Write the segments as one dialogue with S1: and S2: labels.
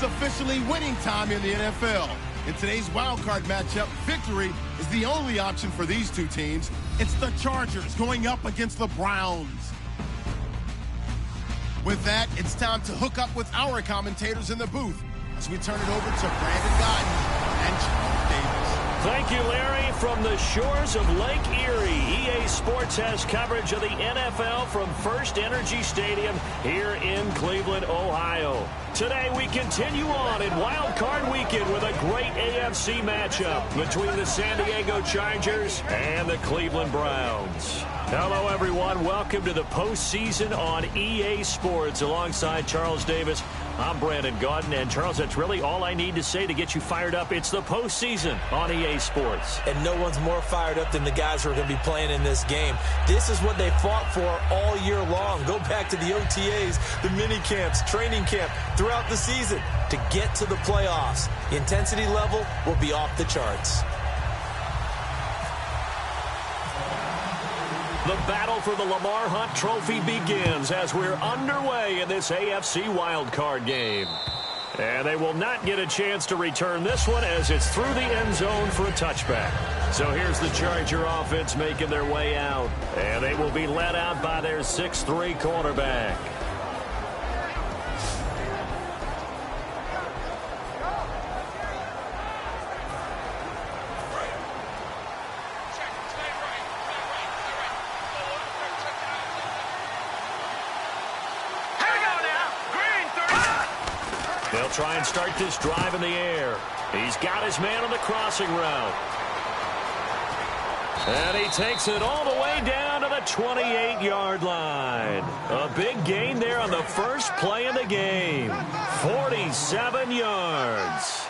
S1: It's officially winning time in the NFL. In today's wild card matchup, victory is the only option for these two teams. It's the Chargers going up against the Browns. With that, it's time to hook up with our commentators in the booth as we turn it over to Brandon Gaudin and Charles Davis.
S2: Thank you, Larry. From the shores of Lake Erie, EA Sports has coverage of the NFL from First Energy Stadium here in Cleveland, Ohio. Today, we continue on in Wild Card Weekend with a great AFC matchup between the San Diego Chargers and the Cleveland Browns. Hello, everyone. Welcome to the postseason on EA Sports. Alongside Charles Davis, I'm Brandon Gaudin. And, Charles, that's really all I need to say to get you fired up. It's the postseason on EA Sports.
S3: And no one's more fired up than the guys who are going to be playing in this game. This is what they fought for all year long. Go back to the OTAs, the mini camps, training camp, throughout the season to get to the playoffs. The intensity level will be off the charts.
S2: The battle for the Lamar Hunt Trophy begins as we're underway in this AFC wildcard game. And they will not get a chance to return this one as it's through the end zone for a touchback. So here's the Charger offense making their way out. And they will be led out by their 6'3" quarterback. They'll try and start this drive in the air. He's got his man on the crossing route. And he takes it all the way down to the 28-yard line. A big gain there on the first play of the game. 47 yards.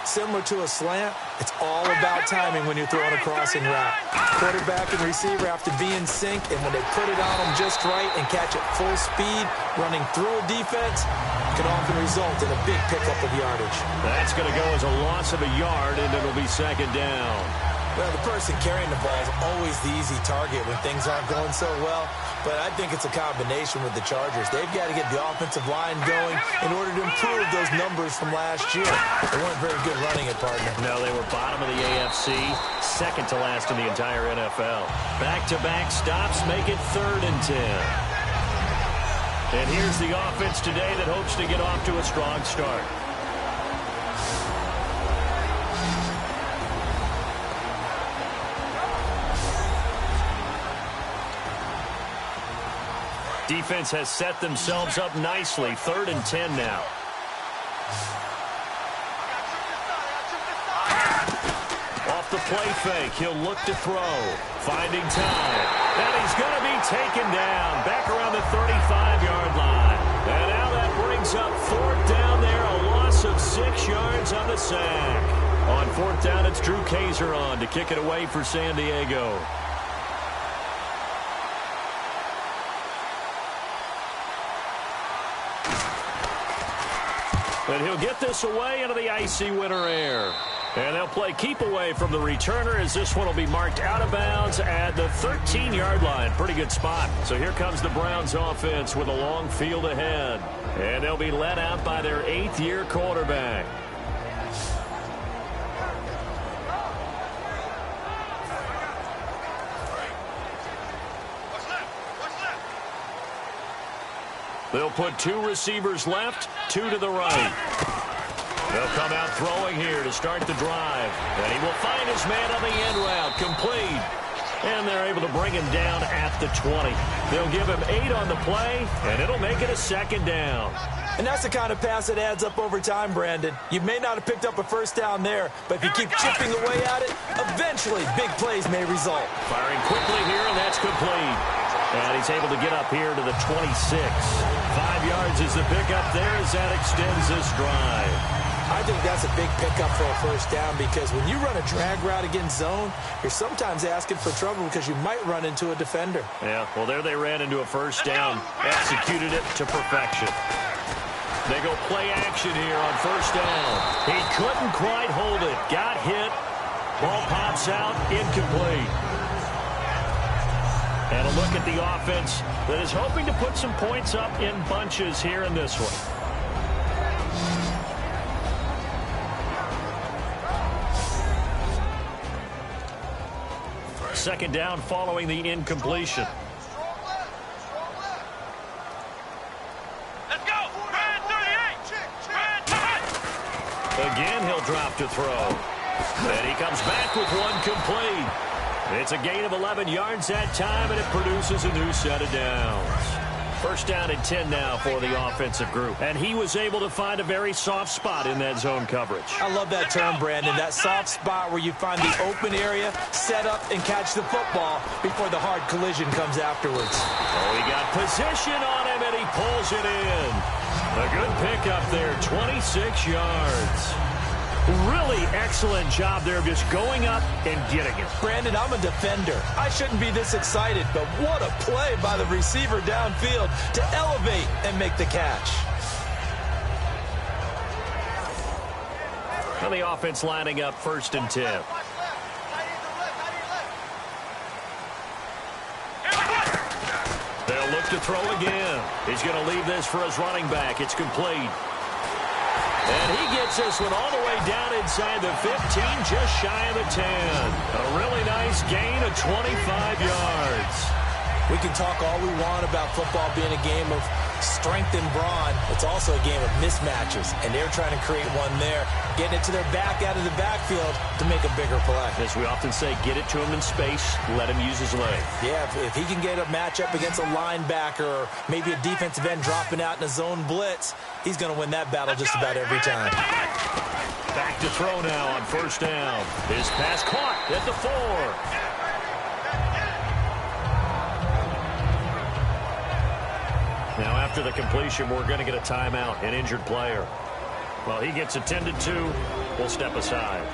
S3: Similar to a slant, it's all about timing when you're throwing a crossing route. Quarterback and receiver have to be in sync, and when they put it on them just right and catch it full speed, running through a defense, can often result in a big pickup of yardage.
S2: That's going to go as a loss of a yard, and it'll be second down.
S3: Well, the person carrying the ball is always the easy target when things aren't going so well, but I think it's a combination with the Chargers. They've got to get the offensive line going in order to improve those numbers from last year. They weren't very good running it, partner.
S2: No, they were bottom of the AFC, second to last in the entire NFL. Back-to-back stops make it 3rd and 10. And here's the offense today that hopes to get off to a strong start. Defense has set themselves up nicely. 3rd and 10 now. Off the play fake, he'll look to throw. Finding time. And he's going to be taken down. Back around the 35-yard line. And now that brings up 4th down there. A loss of 6 yards on the sack. On 4th down, it's Drew Kaiser on to kick it away for San Diego. And he'll get this away into the icy winter air. And they'll play keep away from the returner as this one will be marked out of bounds at the 13-yard line. Pretty good spot. So here comes the Browns offense with a long field ahead. And they'll be led out by their 8th-year quarterback. They'll put 2 receivers left, 2 to the right. They'll come out throwing here to start the drive. And he will find his man on the end route, complete. And they're able to bring him down at the 20. They'll give him 8 on the play, and it'll make it a 2nd down.
S3: And that's the kind of pass that adds up over time, Brandon. You may not have picked up a 1st down there, but if you keep chipping away at it, eventually big plays may result.
S2: Firing quickly here, and that's complete. And he's able to get up here to the 26. 5 yards is the pickup there as that extends this drive.
S3: I think that's a big pickup for a 1st down because when you run a drag route against zone, you're sometimes asking for trouble because you might run into a defender.
S2: Yeah, well, there they ran into a 1st down, executed it to perfection. They go play action here on 1st down. He couldn't quite hold it. Got hit. Ball pops out, incomplete. And a look at the offense that is hoping to put some points up in bunches here in this one. Second down following the incompletion.
S4: Let's go. Brad 38.
S2: Again, he'll drop to throw. And he comes back with one complete. It's a gain of 11 yards that time, and it produces a new set of downs. First down and 10 now for the offensive group. And he was able to find a very soft spot in that zone coverage.
S3: I love that term, Brandon. That soft spot where you find the open area, set up, and catch the football before the hard collision comes afterwards.
S2: Oh, he got position on him, and he pulls it in. A good pickup there, 26 yards. Really excellent job there of just going up and getting it.
S3: Brandon, I'm a defender. I shouldn't be this excited, but what a play by the receiver downfield to elevate and make the catch.
S2: And the offense lining up 1st and 10. They'll look to throw again. He's going to leave this for his running back. It's complete. And he gets this one all the way down inside the 15, just shy of the 10. A really nice gain of 25 yards.
S3: We can talk all we want about football being a game of strength and brawn. It's also a game of mismatches, and they're trying to create one there, getting it to their back out of the backfield to make a bigger play.
S2: As we often say, get it to him in space, let him use his leg.
S3: Yeah, if he can get a matchup against a linebacker or maybe a defensive end dropping out in a zone blitz, he's going to win that battle just about every time.
S2: Back to throw now on 1st down. His pass caught at the 4. Now, after the completion, we're going to get a timeout, an injured player. Well, he gets attended to. We'll step aside.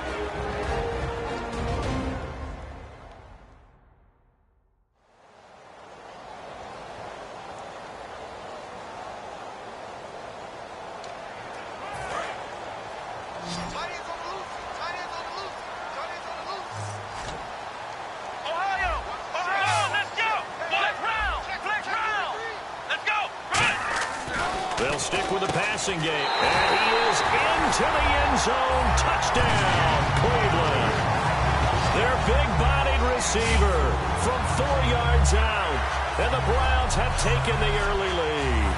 S2: They'll stick with the passing game. And he is into the end zone. Touchdown, Cleveland. Their big-bodied receiver from 4 yards out. And the Browns have taken the early lead.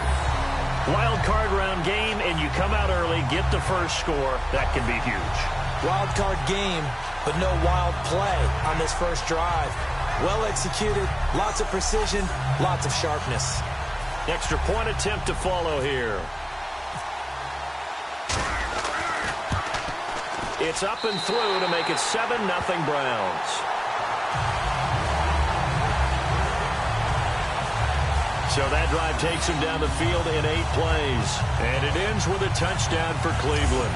S2: Wild card round game, and you come out early, get the first score. That can be huge.
S3: Wild card game, but no wild play on this first drive. Well executed, lots of precision, lots of sharpness.
S2: Extra point attempt to follow here. It's up and through to make it 7-0 Browns. So that drive takes him down the field in 8 plays. And it ends with a touchdown for Cleveland.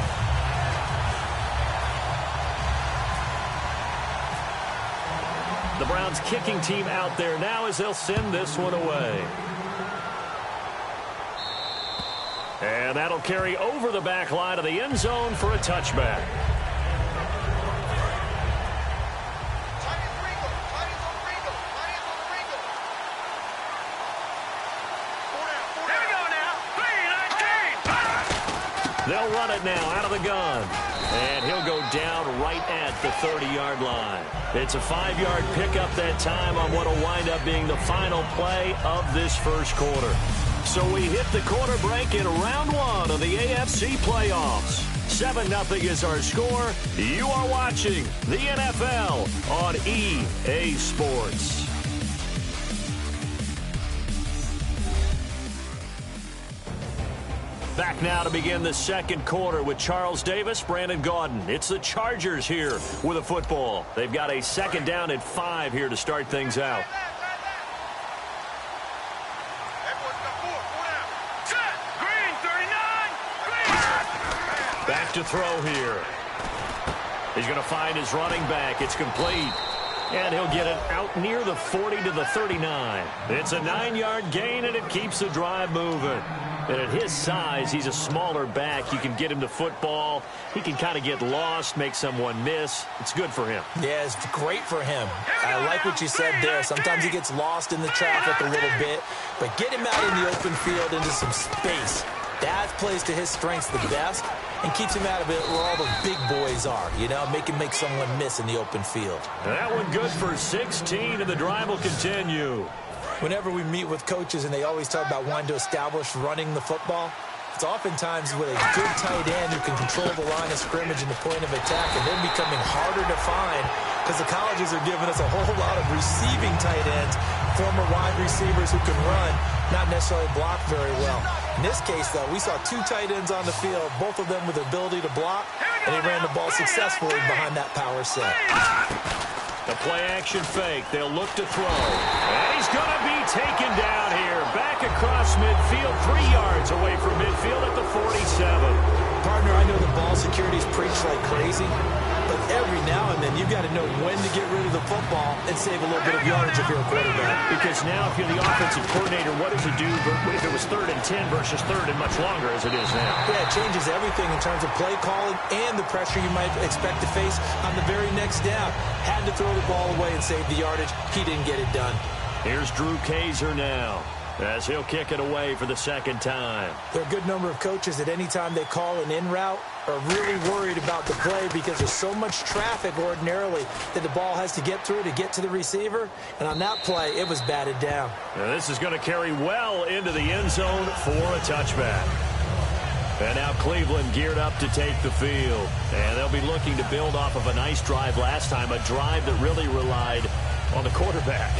S2: The Browns kicking team out there now as they'll send this one away. And that'll carry over the back line of the end zone for a touchback. They'll run it now out of the gun. And he'll go down right at the 30-yard line. It's a 5-yard pickup that time on what will wind up being the final play of this first quarter. So we hit the quarter break in round 1 of the AFC playoffs. 7-0 is our score. You are watching the NFL on EA Sports. Back now to begin the second quarter with Charles Davis, Brandon Gaudin. It's the Chargers here with a football. They've got a second down at 5 here to start things out. Back to throw here. He's going to find his running back. It's complete. And he'll get it out near the 40 to the 39. It's a 9-yard gain, and it keeps the drive moving. And at his size, he's a smaller back. You can get him to football. He can kind of get lost, make someone miss. It's good for him.
S3: Yeah, it's great for him. I like what you said there. Sometimes he gets lost in the traffic a little bit. But get him out in the open field into some space. That plays to his strengths the best. and keeps him out of it where all the big boys are, you know, make someone miss in the open field.
S2: That one good for 16, and the drive will continue.
S3: Whenever we meet with coaches and they always talk about wanting to establish running the football, it's oftentimes with a good tight end who can control the line of scrimmage and the point of attack, and they're becoming harder to find because the colleges are giving us a whole lot of receiving tight ends, former wide receivers who can run, not necessarily block very well. In this case, though, we saw two tight ends on the field, both of them with the ability to block, and he ran the ball successfully behind that power set.
S2: The play-action fake. They'll look to throw. And he's going to be taken down here. Back across midfield, 3 yards away from midfield at the 47.
S3: Partner, I know the ball security's preached like crazy, but every now and then you've got to know when to get rid of the football and save a little bit of yardage if you're a quarterback.
S2: Because now if you're the offensive coordinator, what does it do if it was 3rd and 10 versus 3rd and much longer as it is now?
S3: Yeah, it changes everything in terms of play calling and the pressure you might expect to face on the very next down. Had to throw the ball away and save the yardage. He didn't get it done.
S2: Here's Drew Kaiser now, as he'll kick it away for the second time.
S3: There are a good number of coaches that any time they call an in route are really worried about the play because there's so much traffic ordinarily that the ball has to get through to get to the receiver. And on that play, it was batted down.
S2: Now this is going to carry well into the end zone for a touchback. And now Cleveland geared up to take the field. And they'll be looking to build off of a nice drive last time, a drive that really relied on the quarterback.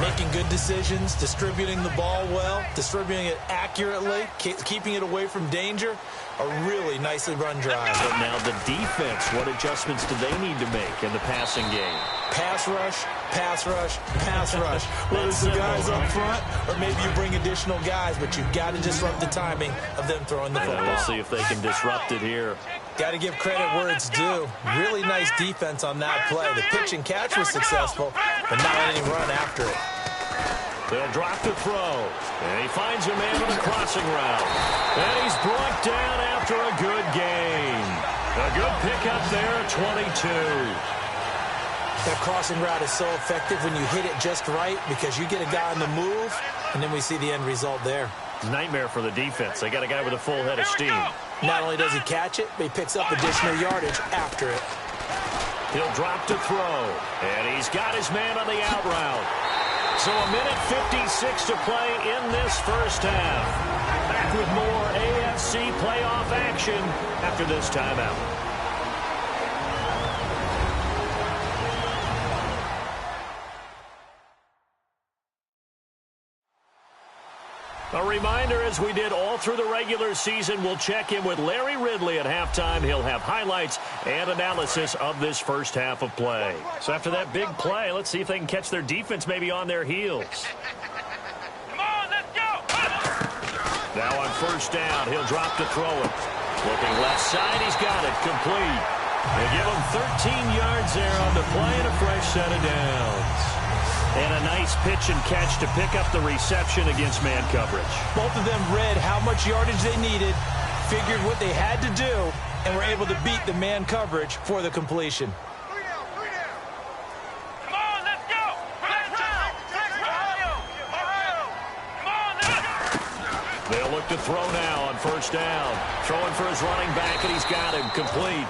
S3: Making good decisions, distributing the ball well, distributing it accurately, keeping it away from danger. A really nicely run drive.
S2: But now the defense, what adjustments do they need to make in the passing game?
S3: Pass rush, pass rush, pass rush. Whether it's the guys up front or maybe you bring additional guys, but you've got to disrupt the timing of them throwing the football.
S2: We'll see if they can disrupt it here.
S3: Got to give credit where it's due. Really nice defense on that play. The pitch and catch was successful, but not any run after it.
S2: They'll drop the throw. And he finds a man with a crossing route. And he's brought down after a good gain. A good pickup there at 22.
S3: That crossing route is so effective when you hit it just right because you get a guy on the move, and then we see the end result there.
S2: Nightmare for the defense. They got a guy with a full head of steam.
S3: Not only does he catch it, but he picks up additional yardage after it.
S2: He'll drop to throw. And he's got his man on the out route. So a minute 56 to play in this first half. Back with more AFC playoff action after this timeout. A reminder, as we did all through the regular season, we'll check in with Larry Ridley at halftime. He'll have highlights and analysis of this first half of play. So after that big play, let's see if they can catch their defense maybe on their heels.
S4: Come on, let's go!
S2: Now on first down, he'll drop to throw it. Looking left side, he's got it, complete. They give him 13 yards there on the play and a fresh set of downs. And a nice pitch and catch to pick up the reception against man coverage.
S3: Both of them read how much yardage they needed, figured what they had to do, and were able to beat the man coverage for the completion.
S4: Come on, let's go!
S2: They'll look to throw now on first down. Throwing for his running back, and he's got him complete.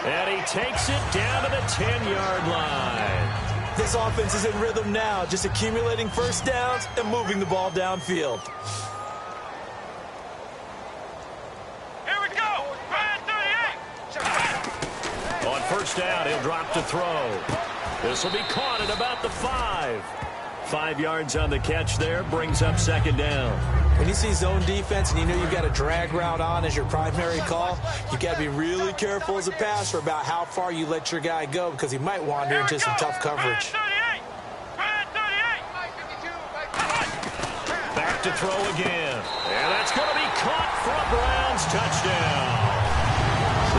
S2: And he takes it down to the 10-yard line.
S3: This offense is in rhythm now, just accumulating first downs and moving the ball downfield.
S4: Here we go! Ryan 38!
S2: On first down, he'll drop to throw. This will be caught at about the 5. 5 yards on the catch there, brings up second down.
S3: When you see zone defense and you know you've got a drag route on as your primary call, you've got to be really careful as a passer about how far you let your guy go because he might wander into some tough coverage.
S2: Back to throw again. And that's going to be caught for a Browns touchdown.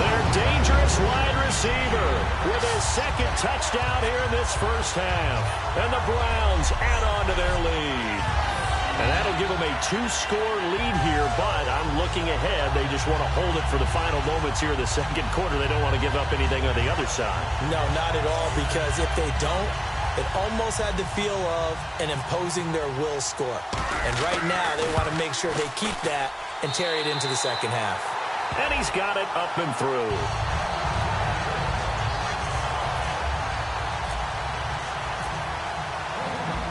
S2: Their dangerous wide receiver with his second touchdown here in this first half. And the Browns add on to their lead. And that'll give them a 2-score lead here, but I'm looking ahead. They just want to hold it for the final moments here in the second quarter. They don't want to give up anything on the other side.
S3: No, not at all, because if they don't, it almost had the feel of an imposing their will score. And right now, they want to make sure they keep that and carry it into the second half.
S2: And he's got it up and through.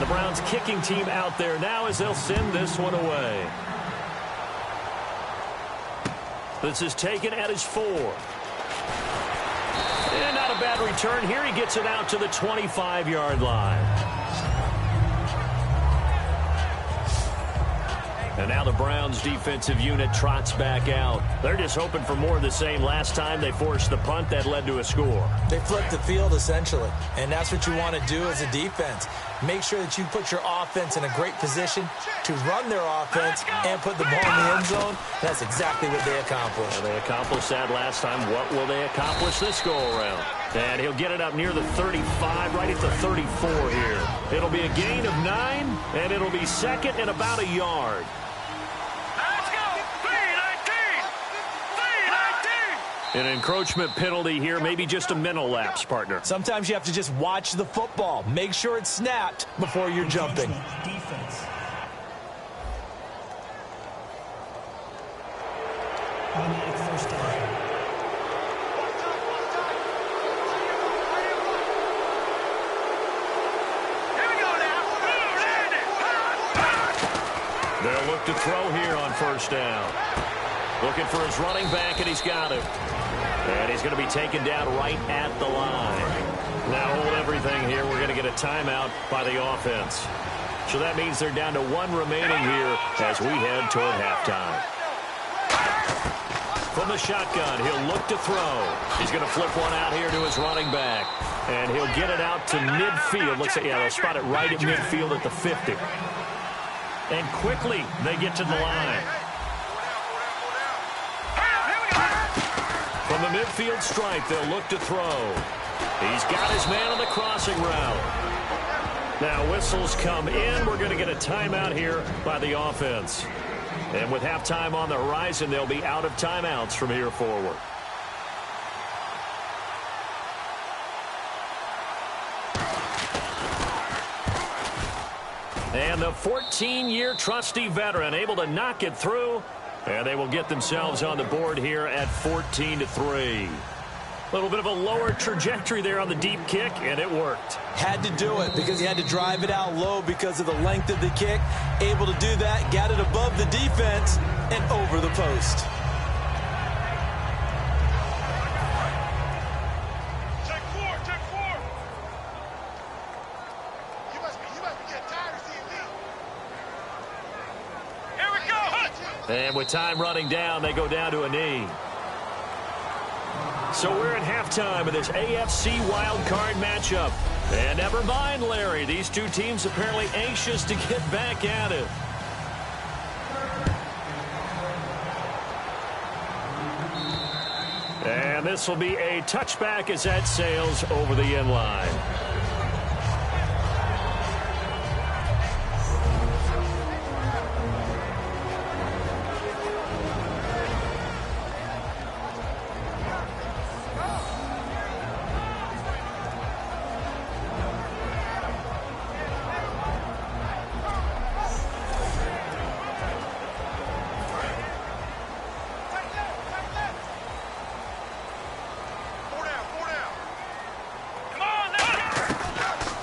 S2: The Browns kicking team out there now as they'll send this one away. This is taken at his 4. And not a bad return here. He gets it out to the 25-yard line. And now the Browns defensive unit trots back out. They're just hoping for more of the same. Last time they forced the punt that led to a score.
S3: They flipped the field, essentially. And that's what you want to do as a defense. Make sure that you put your offense in a great position to run their offense and put the ball in the end zone. That's exactly what they accomplished.
S2: Well, they accomplished that last time. What will they accomplish this go-around? And he'll get it up near the 35, right at the 34 here. It'll be a gain of 9, and it'll be second and about a yard. An encroachment penalty here, maybe just a mental lapse, partner.
S3: Sometimes you have to just watch the football. Make sure it's snapped before you're jumping.
S5: Defense. Automatic first down.
S4: Here we go now.
S2: They'll look to throw here on first down. Looking for his running back, and he's got it. And he's going to be taken down right at the line. Now hold everything here. We're going to get a timeout by the offense. So that means they're down to 1 remaining here as we head toward halftime. From the shotgun, he'll look to throw. He's going to flip one out here to his running back. And he'll get it out to midfield. Looks like, yeah, they'll spot it right at midfield at the 50. And quickly, they get to the line. From the midfield stripe, they'll look to throw. He's got his man on the crossing route. Now whistles come in. We're going to get a timeout here by the offense. And with halftime on the horizon, they'll be out of timeouts from here forward. And the 14-year trusty veteran able to knock it through. And they will get themselves on the board here at 14-3. A little bit of a lower trajectory there on the deep kick, and it worked.
S3: Had to do it because he had to drive it out low because of the length of the kick. Able to do that, got it above the defense and over the post.
S4: Check 4, check 4. You must be getting tired of seeing me. Here we go.
S2: And with time running down, they go down to a knee. So we're at halftime of this AFC wildcard matchup. And never mind, Larry, these two teams apparently anxious to get back at it. And this will be a touchback as that sails over the end line.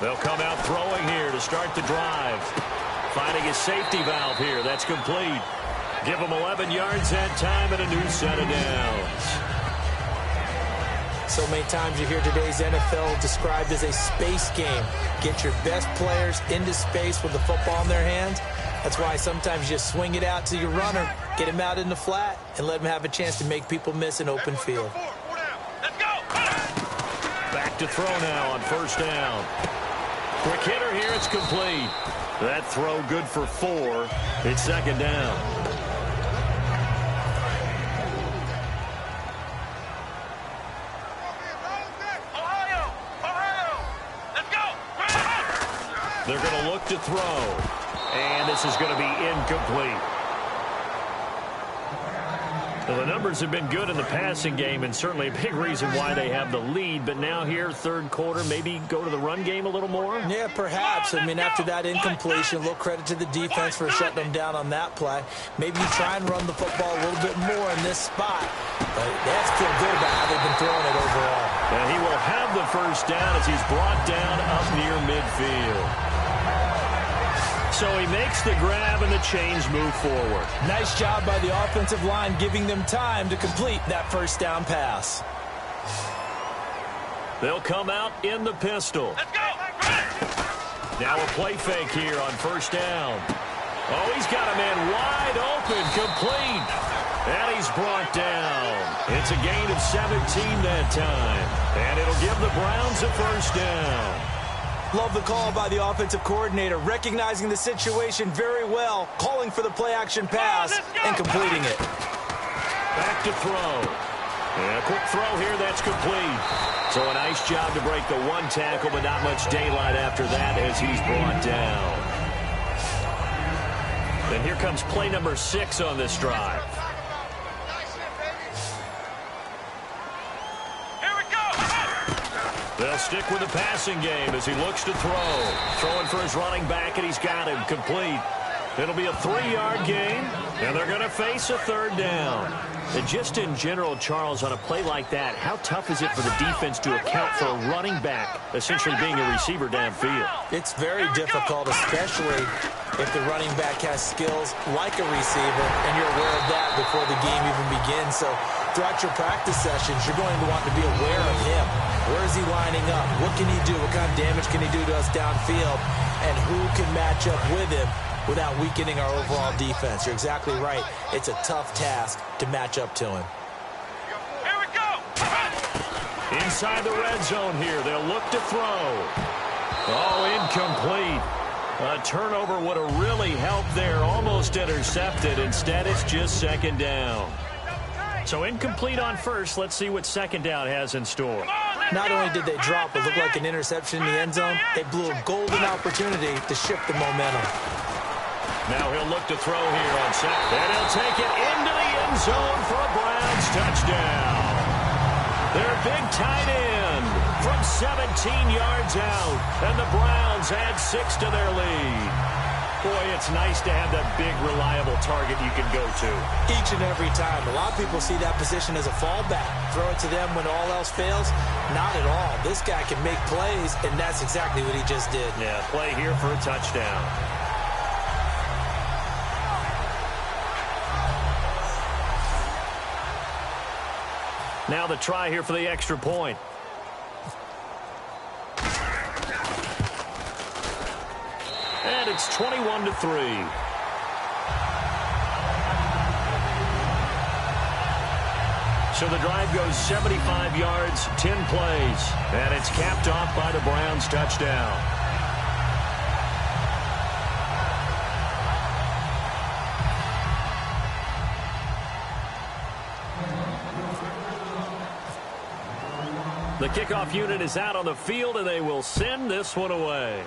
S2: They'll come out throwing here to start the drive. Finding his safety valve here. That's complete. Give him 11 yards that time and a new set of downs.
S3: So many times you hear today's NFL described as a space game. Get your best players into space with the football in their hands. That's why sometimes you just swing it out to your runner, get him out in the flat, and let him have a chance to make people miss an open field.
S4: Let's go.
S2: Back to throw now on first down. Quick hitter here, it's complete. That throw good for 4. It's second down.
S4: Ohio, let's go.
S2: They're going to look to throw. And this is going to be incomplete. Well, the numbers have been good in the passing game, and certainly a big reason why they have the lead. But now here, third quarter, maybe go to the run game a little more?
S3: Yeah, perhaps. I mean, after that incompletion, a little credit to the defense for shutting them down on that play. Maybe you try and run the football a little bit more in this spot. But they have to feel good about how they've been throwing it overall.
S2: And he will have the first down as he's brought down up near midfield. So he makes the grab and the chains move forward.
S3: Nice job by the offensive line giving them time to complete that first down pass.
S2: They'll come out in the pistol.
S4: Let's go.
S2: Now a play fake here on first down. Oh, he's got a man wide open, complete. And he's brought down. It's a gain of 17 that time. And it'll give the Browns a first down.
S3: Love the call by the offensive coordinator, recognizing the situation very well, calling for the play-action pass and completing it.
S2: Back to throw. And a quick throw here, that's complete. So a nice job to break the one tackle, but not much daylight after that as he's brought down. And here comes play number 6 on this drive. They'll stick with the passing game as he looks to throw. Throwing for his running back, and he's got him complete. It'll be a 3-yard gain, and they're going to face a third down. And just in general, Charles, on a play like that, how tough is it for the defense to account for a running back essentially being a receiver downfield?
S3: It's very difficult, especially if the running back has skills like a receiver, and you're aware of that before the game even begins. So throughout your practice sessions, you're going to want to be aware of him. Where is he lining up? What can he do? What kind of damage can he do to us downfield? And who can match up with him without weakening our overall defense? You're exactly right. It's a tough task to match up to him.
S4: Here we go.
S2: Inside the red zone here. They'll look to throw. Oh, incomplete. A turnover would have really helped there. Almost intercepted. Instead, it's just second down. So incomplete on first. Let's see what second down has in store.
S3: Not only did they drop what looked like an interception in the end zone, they blew a golden opportunity to shift the momentum.
S2: Now he'll look to throw here on second. And he'll take it into the end zone for a Browns touchdown. Their big tight end from 17 yards out. And the Browns add 6 to their lead. Boy, it's nice to have that big, reliable target you can go to.
S3: Each and every time. A lot of people see that position as a fallback. Throw it to them when all else fails. Not at all. This guy can make plays, and that's exactly what he just did.
S2: Yeah, play here for a touchdown. Now the try here for the extra point. And it's 21-3. So the drive goes 75 yards, 10 plays. And it's capped off by the Browns touchdown. The kickoff unit is out on the field, and they will send this one away.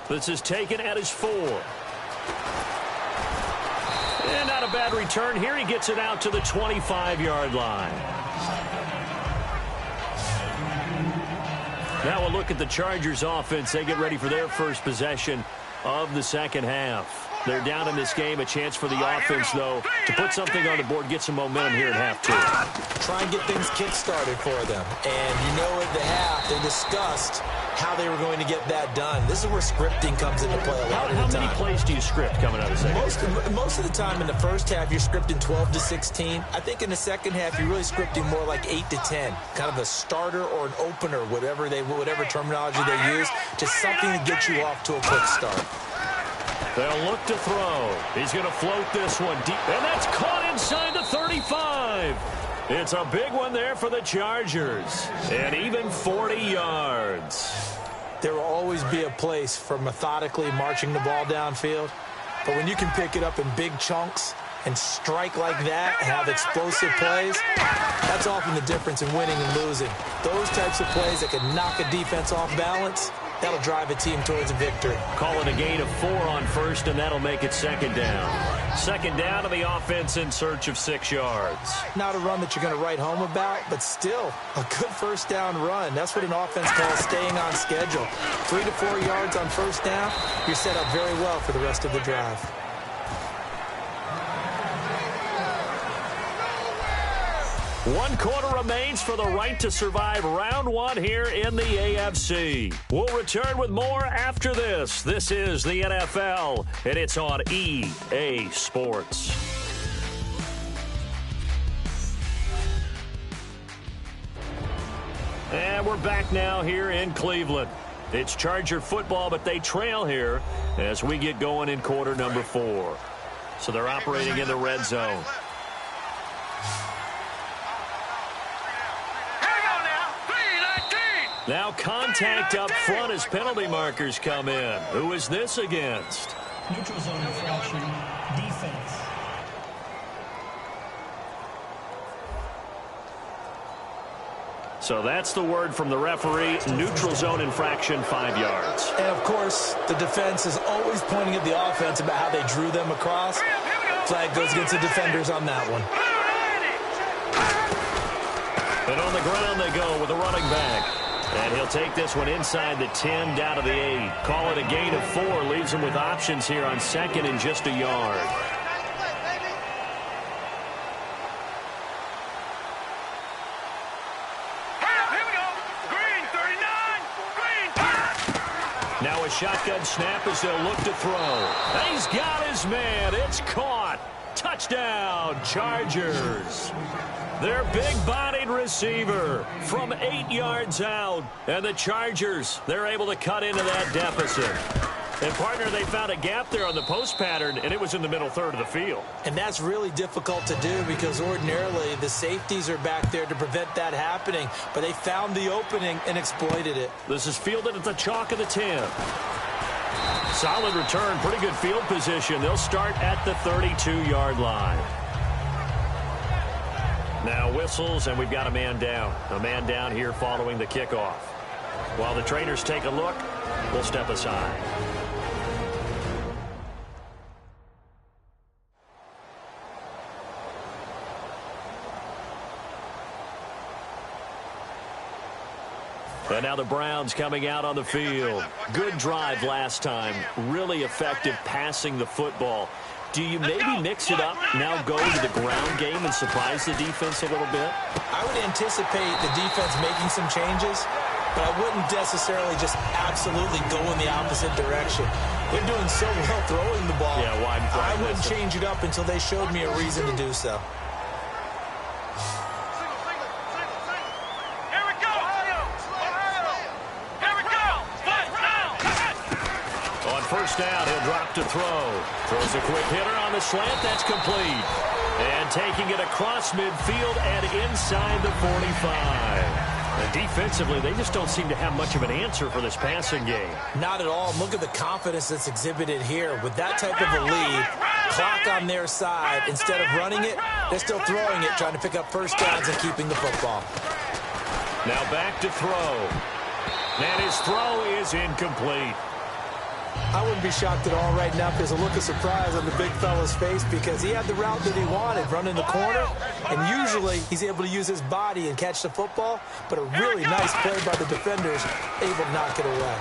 S2: This is taken at his 4. And not a bad return here. He gets it out to the 25-yard line. Now we'll look at the Chargers offense. They get ready for their first possession of the second half. They're down in this game. A chance for the offense, though, to put something on the board, get some momentum here at half 2.
S3: Try and get things kick-started for them. And you know at the half, they discussed how they were going to get that done. This is where scripting comes into play a lot of the time.
S2: How many plays do you script coming out of the second?
S3: Most of the time in the first half, you're scripting 12 to 16. I think in the second half, you're really scripting more like 8 to 10. Kind of a starter or an opener, whatever terminology they use. Just something to get you off to a quick start.
S2: They'll look to throw. He's going to float this one deep. And that's caught inside the 35. It's a big one there for the Chargers. And even 40 yards.
S3: There will always be a place for methodically marching the ball downfield. But when you can pick it up in big chunks and strike like that and have explosive plays, that's often the difference in winning and losing. Those types of plays that can knock a defense off balance, that'll drive a team towards a victory.
S2: Call it a gain of 4 on first, and that'll make it second down. Second down to the offense in search of 6 yards.
S3: Not a run that you're going to write home about, but still a good first down run. That's what an offense calls staying on schedule. 3 to 4 yards on first down, you're set up very well for the rest of the drive.
S2: One quarter remains for the right to survive round 1 here in the AFC. We'll return with more after this. This is the NFL, and it's on EA Sports. And we're back now here in Cleveland. It's Charger football, but they trail here as we get going in quarter number 4. So they're operating in the red zone. Now contact up front as penalty markers come in. Who is this against?
S5: Neutral zone infraction, defense.
S2: So that's the word from the referee. Neutral zone infraction, 5 yards.
S3: And, of course, the defense is always pointing at the offense about how they drew them across. Flag goes against the defenders on that one.
S2: And on the ground they go with a running back. And he'll take this one inside the 10, down to the 8. Call it a gain of 4. Leaves him with options here on second and just a yard.
S4: Here we go. Green, 39. Green.
S2: Now a shotgun snap as they'll look to throw. He's got his man. It's caught. Touchdown, Chargers. Their big-bodied receiver from 8 yards out. And the Chargers, they're able to cut into that deficit. And, partner, they found a gap there on the post pattern, and it was in the middle third of the field.
S3: And that's really difficult to do because ordinarily the safeties are back there to prevent that happening. But they found the opening and exploited it.
S2: This is fielded at the chalk of the 10. Solid return, pretty good field position. They'll start at the 32-yard line. Now whistles, and we've got a man down. A man down here following the kickoff. While the trainers take a look, we'll step aside. And now the Browns coming out on the field. Good drive last time. Really effective passing the football. Do you maybe mix it up, now go to the ground game and surprise the defense a little bit?
S3: I would anticipate the defense making some changes, but I wouldn't necessarily just absolutely go in the opposite direction. They're doing so well throwing the ball.
S2: Yeah, wide.
S3: I wouldn't change it up until they showed me a reason to do so.
S2: First down, he'll drop to throw. Throws a quick hitter on the slant. That's complete. And taking it across midfield and inside the 45. And defensively, they just don't seem to have much of an answer for this passing game.
S3: Not at all. Look at the confidence that's exhibited here. With that type of a lead, clock on their side, instead of running it, they're still throwing it, trying to pick up first downs and keeping the football.
S2: Now back to throw. And his throw is incomplete.
S3: I wouldn't be shocked at all right now if there's a look of surprise on the big fella's face because he had the route that he wanted, running the corner, and usually he's able to use his body and catch the football, but a really nice play by the defenders, able to knock it away.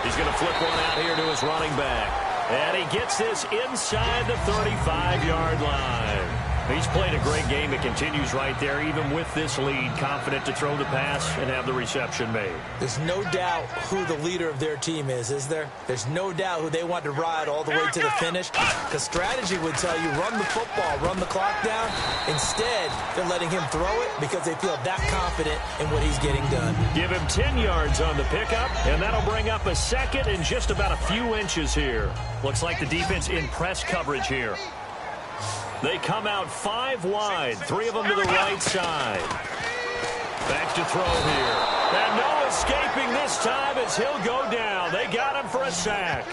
S2: He's going to flip one out here to his running back, and he gets this inside the 35-yard line. He's played a great game. It continues right there, even with this lead, confident to throw the pass and have the reception made.
S3: There's no doubt who the leader of their team is there? There's no doubt who they want to ride all the way to the finish. Because strategy would tell you, run the football, run the clock down. Instead, they're letting him throw it because they feel that confident in what he's getting done.
S2: Give him 10 yards on the pickup, and that'll bring up a second and just about a few inches here. Looks like the defense in press coverage here. They come out 5 wide, 3 of them to the right side. Back to throw here. And no escaping this time as he'll go down. They got him for a sack.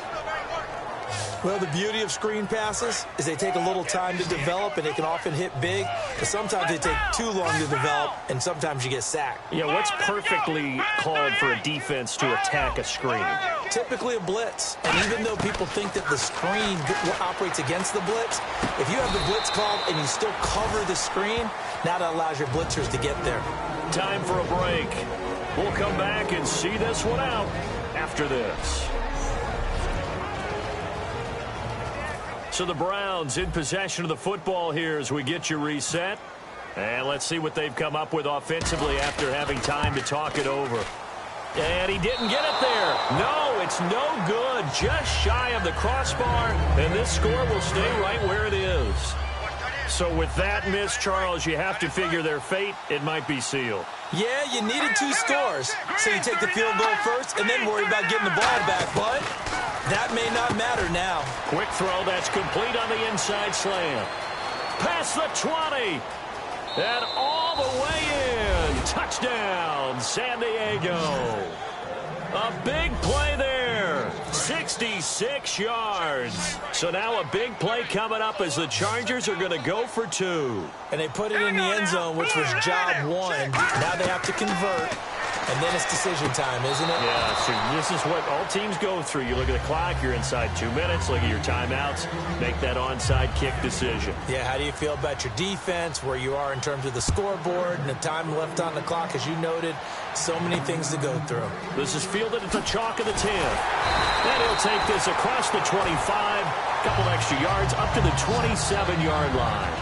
S3: Well, the beauty of screen passes is they take a little time to develop, and they can often hit big, but sometimes they take too long to develop, and sometimes you get sacked.
S2: Yeah, what's perfectly called for a defense to attack a screen?
S3: Typically a blitz, and even though people think that the screen operates against the blitz, if you have the blitz called and you still cover the screen, now that allows your blitzers to get there.
S2: Time for a break. We'll come back and see this one out after this. So the Browns in possession of the football here as we get you reset. And let's see what they've come up with offensively after having time to talk it over. And he didn't get it there. No, it's no good. Just shy of the crossbar. And this score will stay right where it is. So with that miss, Charles, you have to figure their fate. It might be sealed.
S3: Yeah, you needed 2 scores. So you take the field goal first and then worry about getting the ball back. But that may not matter now.
S2: Quick throw. That's complete on the inside slant. Past the 20. And all the way in. Touchdown, San Diego. A big play there. 66 yards. So now a big play coming up as the Chargers are going to go for 2.
S3: And they put it in the end zone, which was job 1. Now they have to convert. And then it's decision time, isn't it?
S2: Yeah, so this is what all teams go through. You look at the clock, you're inside 2 minutes, look at your timeouts, make that onside kick decision.
S3: Yeah, how do you feel about your defense, where you are in terms of the scoreboard, and the time left on the clock, as you noted, so many things to go through.
S2: This is fielded at the chalk of the 10. Then he'll take this across the 25, a couple extra yards, up to the 27-yard line.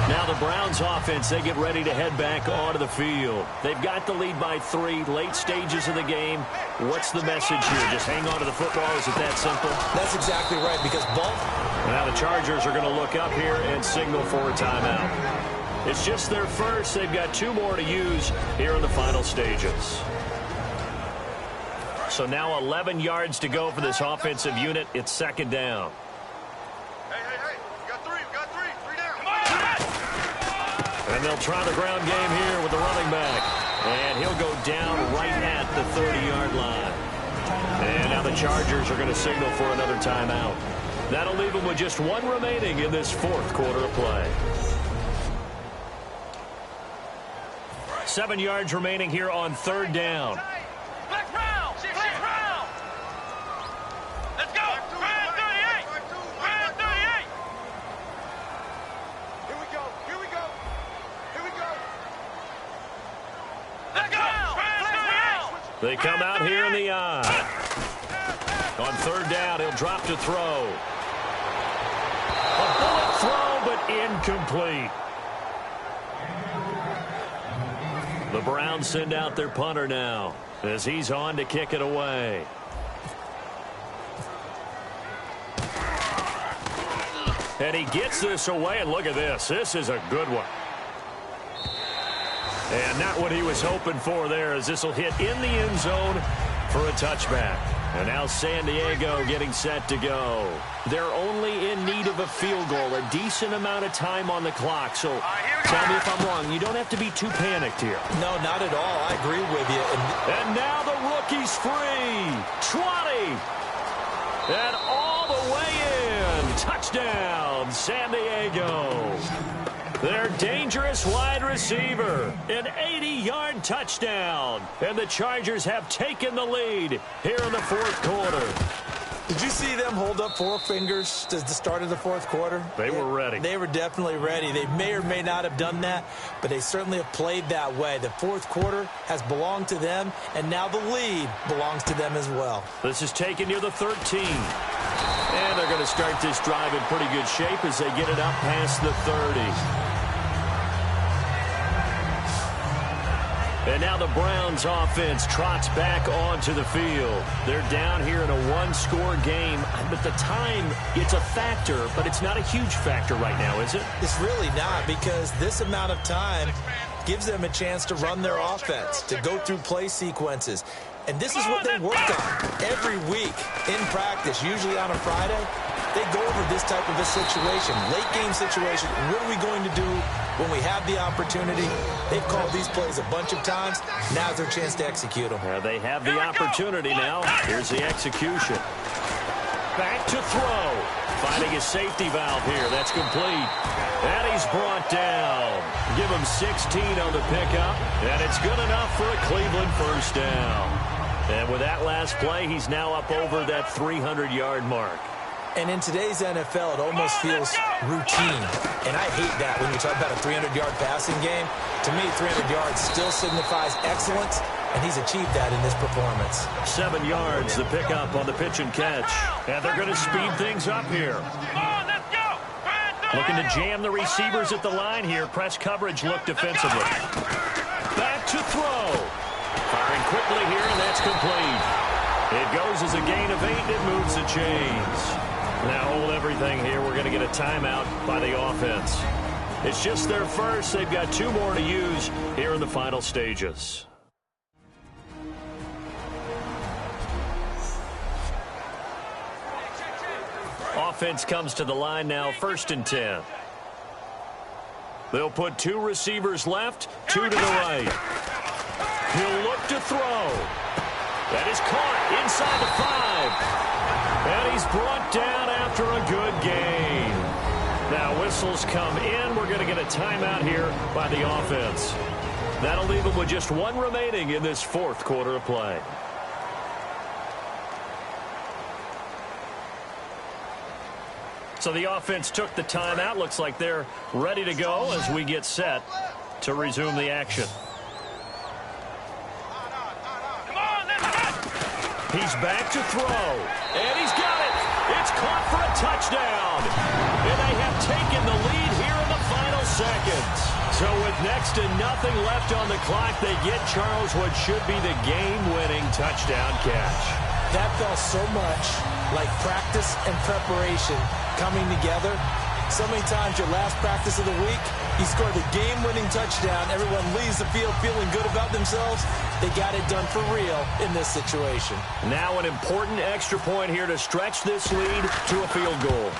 S2: Now the Browns offense, they get ready to head back onto the field. They've got the lead by 3, late stages of the game. What's the message here? Just hang on to the football? Is it that simple?
S3: That's exactly right, because both.
S2: Now the Chargers are going to look up here and signal for a timeout. It's just their first. They've got 2 more to use here in the final stages. So now 11 yards to go for this offensive unit. It's second down. And they'll try the ground game here with the running back. And he'll go down right at the 30-yard line. And now the Chargers are going to signal for another timeout. That'll leave them with just 1 remaining in this 4th quarter of play. 7 yards remaining here on 3rd down.
S4: Let's go. Brand 38. Brand 38. Here we go. Here we go. Here we go. Let's go. Brand 38.
S2: They come out here in the eye. On 3rd down, he'll drop to throw. A bullet throw, but incomplete. The Browns send out their punter now as he's on to kick it away. And he gets this away, and look at this. This is a good one. And not what he was hoping for there, as this will hit in the end zone for a touchback. And now San Diego getting set to go. They're only in need of a field goal, a decent amount of time on the clock. So tell me if I'm wrong. You don't have to be too panicked here.
S3: No, not at all. I agree with you.
S2: And now the rookie's free. 20. And all the way in. Touchdown, San Diego. Their dangerous wide receiver, an 80-yard touchdown. And the Chargers have taken the lead here in the 4th quarter.
S3: Did you see them hold up 4 fingers at the start of the 4th quarter?
S2: They were ready.
S3: They were definitely ready. They may or may not have done that, but they certainly have played that way. The 4th quarter has belonged to them, and now the lead belongs to them as well.
S2: This is taken near the 13. And they're going to start this drive in pretty good shape as they get it up past the 30. And now the Browns offense trots back onto the field. They're down here in a 1-score game. But the time, it's a factor, but it's not a huge factor right now, is it?
S3: It's really not, because this amount of time gives them a chance to run their offense, to go through play sequences. And this is what they work on every week in practice, usually on a Friday. They go over this type of a situation, late game situation. What are we going to do when we have the opportunity? They've called these plays a bunch of times. Now's their chance to execute them.
S2: They have the opportunity now. Here's the execution. back to throw. Finding a safety valve here. That's complete. And he's brought down. Give him 16 on the pickup. And it's good enough for a Cleveland first down. And with that last play, he's now up over that 300-yard mark.
S3: And in today's NFL, it almost feels routine. And I hate that when you talk about a 300-yard passing game. To me, 300 yards still signifies excellence, and he's achieved that in this performance.
S2: 7 yards, the pickup on the pitch and catch. And they're going to speed things up here. Looking to jam the receivers at the line here. Press coverage look defensively. Back to throw. Firing quickly here, and that's complete. It goes as a gain of 8, and it moves the chains. Now hold everything here. We're going to get a timeout by the offense. It's just their first. They've got 2 more to use here in the final stages. Offense comes to the line now, 1st and 10. They'll put 2 receivers left, 2 to the right. He'll look to throw. That is caught inside the 5. And he's brought down after a good gain. Now whistles come in. We're going to get a timeout here by the offense. That'll leave them with just 1 remaining in this 4th quarter of play. So the offense took the timeout. Looks like they're ready to go as we get set to resume the action. He's back to throw, and he's got it. It's caught for a touchdown. And they have taken the lead here in the final seconds. So with next to nothing left on the clock, they get Charles what should be the game-winning touchdown catch.
S3: That felt so much like practice and preparation coming together. So many times your last practice of the week, he scored the game-winning touchdown. Everyone leaves the field feeling good about themselves. They got it done for real in this situation.
S2: Now an important extra point here to stretch this lead to a field goal.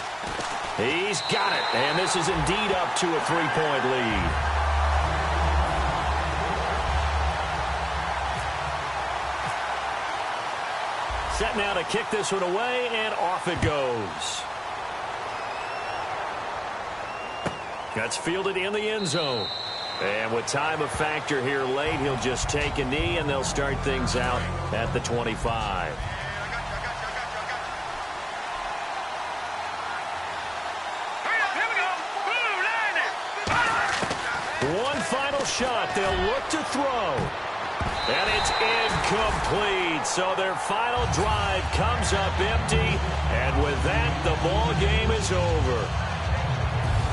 S2: He's got it, and this is indeed up to a 3-point lead. Set now to kick this one away, and off it goes. That's fielded in the end zone. And with time of factor here late, he'll just take a knee, and they'll start things out at the 25. One final shot. They'll look to throw. And it's incomplete. So their final drive comes up empty. And with that, the ball game is over.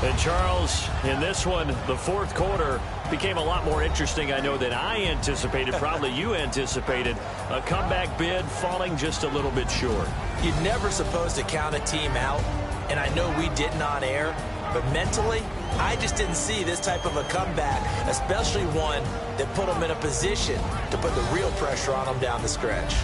S2: And Charles, in this one, the 4th quarter became a lot more interesting, I know, than I anticipated. Probably you anticipated. A comeback bid falling just a little bit short.
S3: You're never supposed to count a team out, and I know we didn't on air, but mentally, I just didn't see this type of a comeback, especially one that put them in a position to put the real pressure on them down the stretch.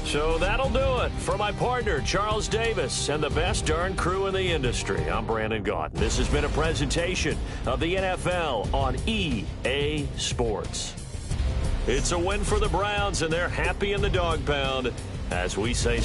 S2: So that'll do it for my partner, Charles Davis, and the best darn crew in the industry. I'm Brandon Gaudin. This has been a presentation of the NFL on EA Sports. It's a win for the Browns, and they're happy in the dog pound, as we say.